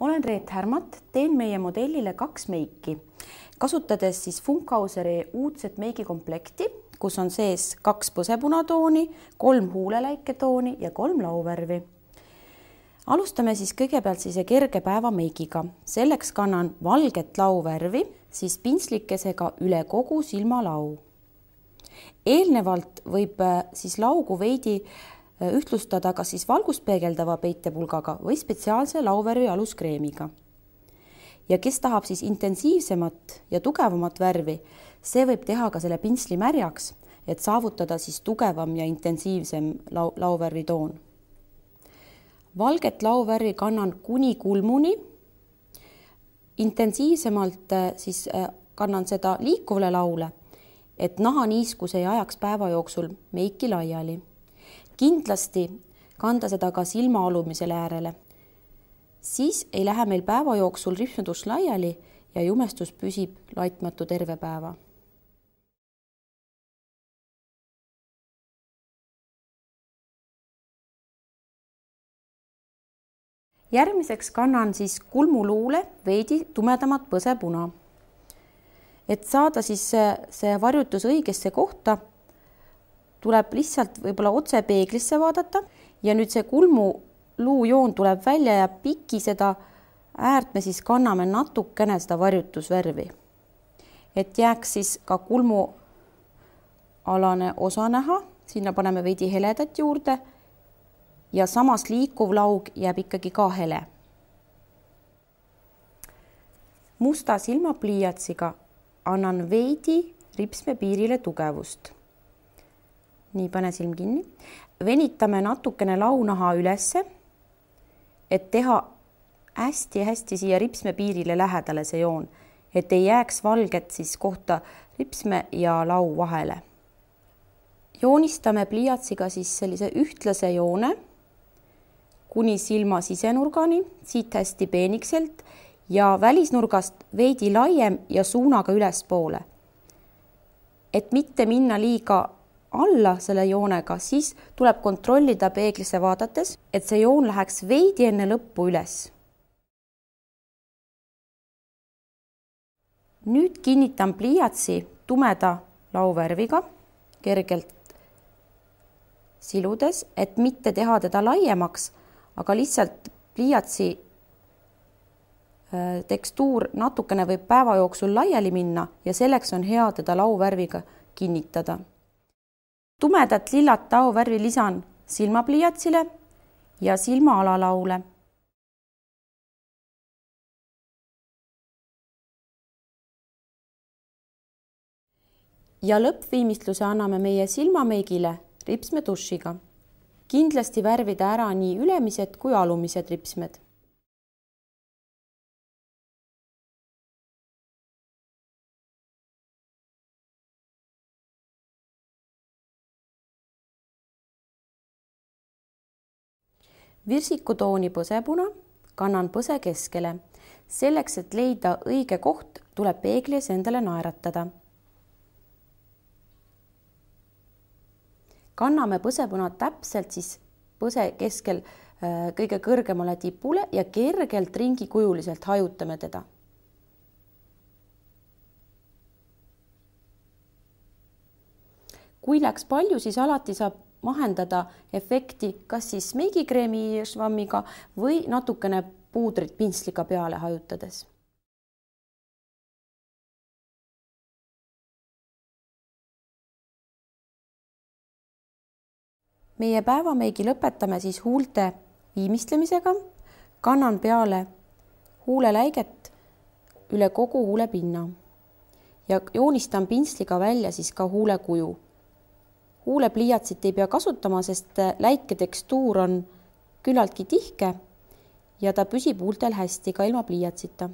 Olen Reet Härmat, teen meie modellile 2 meiki, kasutades siis Funkhauseri uudset meigikomplekti, kus on sees 2 põsepunatooni, 3 huuleläiketooni ja 3 lauvärvi. Alustame siis kõigepealt kerge päeva meigiga. Selleks kannan valget lauvärvi, siis pintslikesega üle kogu silmalau. Eelnevalt võib siis laugu veidi ühtlustada kas siis valgust peegeldava peitepulgaga või spetsiaalse lauvärvi aluskreemiga. Ja kes tahab siis intensiivsemat ja tugevamat värvi, see võib teha ka selle pintsli märjaks, et saavutada siis tugevam ja intensiivsem lauvärvi toon. Valget lauvärvi kannan kuni kulmuni. Intensiivsemalt siis kannan seda liikuvale laule, et nahaniiskus ei ajaks päeva jooksul meiki laiali. Kindlasti kanda seda ka silma alumisele äärele. Siis ei lähe meil päeva jooksul ripsmeduss laiali ja jumestus püsib laitmatu terve päeva. Järgmiseks kannan siis kulmuluule veidi tumedamat põsepuna. Et saada siis see varjutus õigesse kohta, tuleb lihtsalt võib-olla otse peeglisse vaadata ja nüüd see kulmuluujoon tuleb välja ja piki seda äärt me siis kanname natukene seda varjutusvärvi. Et jääks siis ka kulmualane osa näha, sinna paneme veidi heledat juurde ja samas liikuv laug jääb ikkagi ka hele. Musta silmapliiatsiga annan veidi ripsmepiirile tugevust. Nii, pane silm kinni. Venitame natukene launaha ülesse, et teha hästi siia ripsmepiirile lähedale see joon, et ei jääks valget siis kohta ripsme ja lau vahele. Joonistame pliiatsiga siis sellise ühtlase joone kuni silma sisenurgani, siit hästi peenikselt ja välisnurgast veidi laiem ja suunaga ülespoole. Et mitte minna liiga alla selle joonega, siis tuleb kontrollida peeglisse vaadates, et see joon läheks veidi enne lõppu üles. Nüüd kinnitan pliiatsi tumeda lauvärviga kergelt siludes, et mitte teha teda laiemaks, aga lihtsalt pliiatsi tekstuur natukene võib päeva jooksul laiali minna ja selleks on hea teda lauvärviga kinnitada. Tumedat lillat lauvärvi lisan silmapliiatsile ja silma alalaule. Ja lõppviimistluse anname meie silmameigile ripsmedussiga. Kindlasti värvida ära nii ülemised kui alumised ripsmed. Virsikutooni põsepuna kannan põse keskele. Selleks, et leida õige koht, tuleb peeglis endale naeratada. Kanname põsepuna täpselt siis põse keskel kõige kõrgemale tipule ja kergelt ringikujuliselt hajutame teda. Kui läks palju, siis alati saab mahendada efekti kas siis meigikreemi švammiga või natukene puudrit pintsliga peale hajutades. Meie päevameigi lõpetame siis huulte viimistlemisega. Kannan peale huuleläiget üle kogu huulepinna ja joonistan pintsliga välja siis ka huulekuju. Huulepliiatsit ei pea kasutama, sest läike tekstuur on küllaltki tihke ja ta püsib huultel hästi ka ilma pliiatsita.